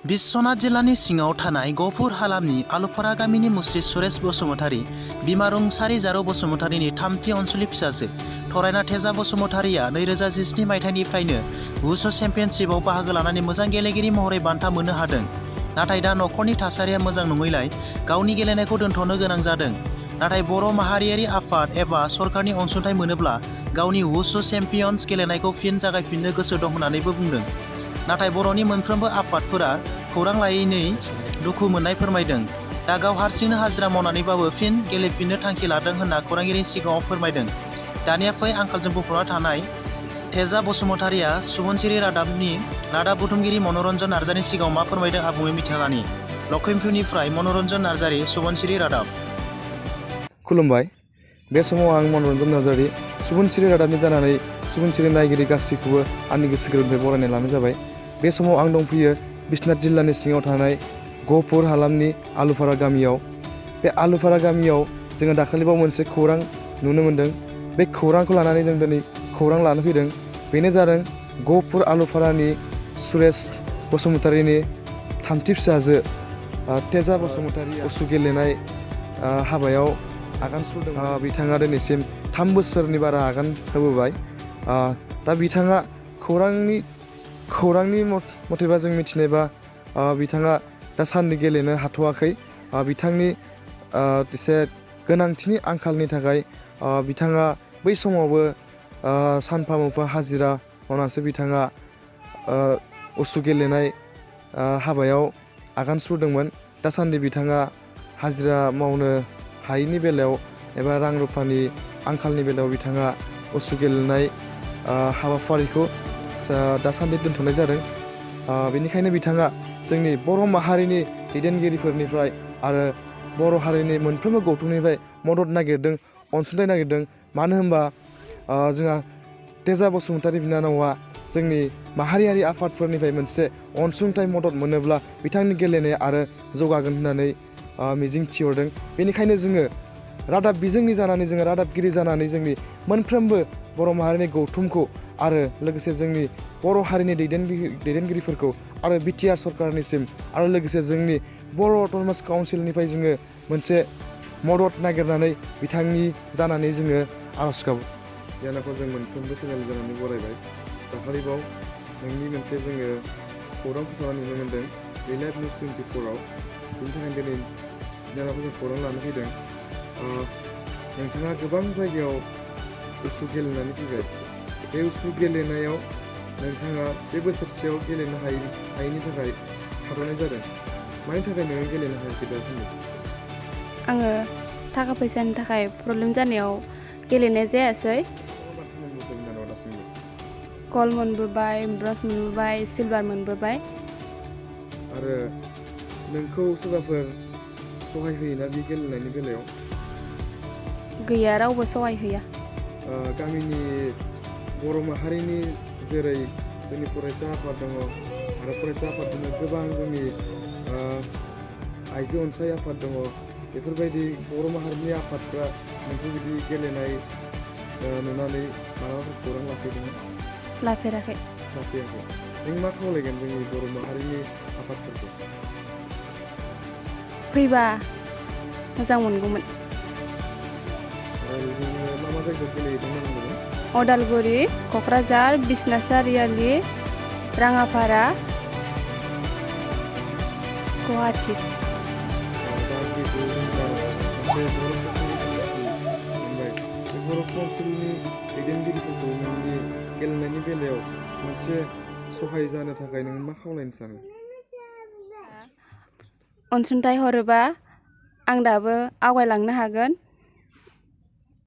बिश्वनाथ जिल्लानि सिङाव थानाय गहपुर हालामनि आलुफारा गामिनि मुस्रि सुरेश बसुमतारी बिमा रुंसारि जारौ बसुमतारीनि थामथि अनसुलि फिसाजो थरायना थेजा बसुमतारीया 2017 मायथाइनिफ्रायनो वुशु चेम्पियनशिपआव बाहागो लानानै मोजां गेलेगिरि महरै बान्था मोननो हादों। नाथाय दा नखरनि थासारिया मोजां नङैलाय गावनि गेलेनायखौ दोनथ'नो गोनां जादों। नाथाय बर' माहारियारि आफाद एबा सरकारनि अनसुंथाइ मोनोब्ला गावनि वुशु चेम्पियन्स गेलेनायखौ फिन जागायफिननो गोसो दं होननानैबो बुंदों। नाथाय बर'नि मोनफ्रोमबो आफादफोरा खौरां लायैनि दुखु मोननाय फोरमायदों। दा गाव हारसिंनो हाजिरा मावनानैबाबो फिन गेलेफिननो थांखि लादों होनना खौरांगिरिनि सिगाङाव फोरमायदों। दानिया फै आंखालजों बुंफबना थानाय थेजा बसुमतारीया सुबुनसिरि रादाबनि रादाब बुथुमगिरि मनरन्जन नार्जारिनि सिगाङाव मा फोरमायदों आबुङै मिथिना लानि। लखिमपुरनिफ्राय मनरन्जन नार्जारि, सुबुनसिरि रादाब। खुलुमबाय। बे समाव आं मनरन्जन नार्जारि सुबुनसिरि रादाबनि जानानै सुबुनसिरि नायगिरि गासैखौबो आंनि गोसो गोरबोनिफ्राय बरायनाय लानाय जाबाय। बे समाव आं दंफैयो बिश्वनाथ जिल्लानि सिङाव थानाय गहपुर हालामनि आलुफारा गामियाव। बे आलुफारा गामियाव जोङो दाखालिबाव मोनसे खौरां नुनो मोन्दों। बे खौरांखौ लानानै जों दिनै खौरां लानो फैदों। बेनो जादों गहपुर आलुफारानि सुरेश बसुमतारीनि थामथि फिसाजो थेजा बसुमतारी वुशु गेलेनाय हाबायाव आगान सुरदों। बिथाङा दिनैसिम 3 बोसोरनि बारा आगान होबोबाय। दा बिथाङा खौरांनि मथेबा जों मिथिनायबा बिथाङा दासान्दि गेलेनो हाथ'वाखै। बिथांनि एसे गोनांथिनि आंखालनि थाखाय बिथाङा बै समावबो सानफा मोनफा हाजिरा मावनासो बिथाङा वुशु गेलेनाय हाबायाव आगान सुरदोंमोन। दासान्दि बिथाङा हाजिरा मावनो हायैनि बेलायाव एबा रां रुफानि आंखालनि बेलायाव बिथाङा वुशु गेलेनाय हाबाफारिखौ दासान्दि दोनथ'नाय जादों। बेनिखायनो बिथाङा जोंनि बर' माहारिनि दैदेनगिरिफोरनिफ्राय आरो बर' हारिनि मोनफ्रोमबो गौथुमनिफ्राय मदद नागिरदों, अनसुंथाइ नागिरदों। मानो होनबा जोंहा थेजा बसुमतारी बिनानावा जोंनि माहारियारि आफादफोरनिफ्राय मोनसे अनसुंथाइ मदद मोनोब्ला बिथांनि गेलेनाया आरो जौगागोन होननानै मिजिं थिहरदों। बेनिखायनो जोङो रादाब बिजोंनि जानानै जोङो रादाबगिरि जानानै जोंनि मोनफ्रोमबो बर' माहारिनि गौथुमखौ आरो लोगोसे जोंनि बर' हारिनि दैदेनगिरिफोरखौ आरो बिटिआर सरकारनिसिम आरो लोगोसे जोंनि बर' अट'नमास काउन्सिलनिफ्राय जोङो मोनसे मदद नागिरनानै बिथांनि जानानै जोङो आर'ज गाबो। बिनानावखौ जों मोनफ्रोमबो चेनेल जानानै बरायबाय। दाखालिबाव नोंनि मोनसे जोङो खौरां फोसावनाय नुनो मोन्दों रिलाइभ निउस 24आव। बेनि थाखायनो दिनै बिनानावखौ जों खौरां लानो फैदों। नोंथाङा गोबां जायगायाव वुशु गेलेनानै फैबाय। बे वुशु गेलेनायाव नोंथाङा बे बोसोरसेयाव गेलेनो हायैनि थाखाय थाद'नाय जादों। मानि थाखाय नोङो गेलेनो हायाखै दासान्दि? आङो थाखा फैसानि थाखाय प्रब्लेम जानायाव गेलेनाय जायासै। गल्ड मोनबोबाय, ब्रन्ज मोनबोबाय, सिलभार मोनबोबाय। आरो नोंखौ सोरबाफोर सहाय होयोना बे गेलेनायनि बेलायाव? गैया, रावबो सहाय होया। गामिनि बर' माहारिनि जेरै जोंनि फरायसा आफाद दङ आरो फरायसा आफादजोंनो गोबां जोंनि आइजो अनसाय आफाद दङ। बेफोरबायदि बर' माहारिनि आफादफ्रा नोंखौ बिदि गेलेनाय नुनानै माबाफोर खौरां लाफैदोंमोन? लाफेराखै। नों मा खावलायगोन जोंनि बर' माहारिनि आफादफोरखौ? फैबा मोजां मोनगौमोन। मा जायगायाव गेलेहैदोंमोन होनदोंमोन? अदालगुरि, क'क्राझार, बिश्वनाथ सारियालि, राङापारा, गुवाहाटि। बर' काउन्सिलनि दैदेनगिरिफोरखौ नोंनि गेलेनायनि बेलायाव मोनसे सहाय जानो थाखाय नों मा खावलायनो सानो? अनसुंथाइ हरोबा आं दाबो आवगायलांनो हागोन।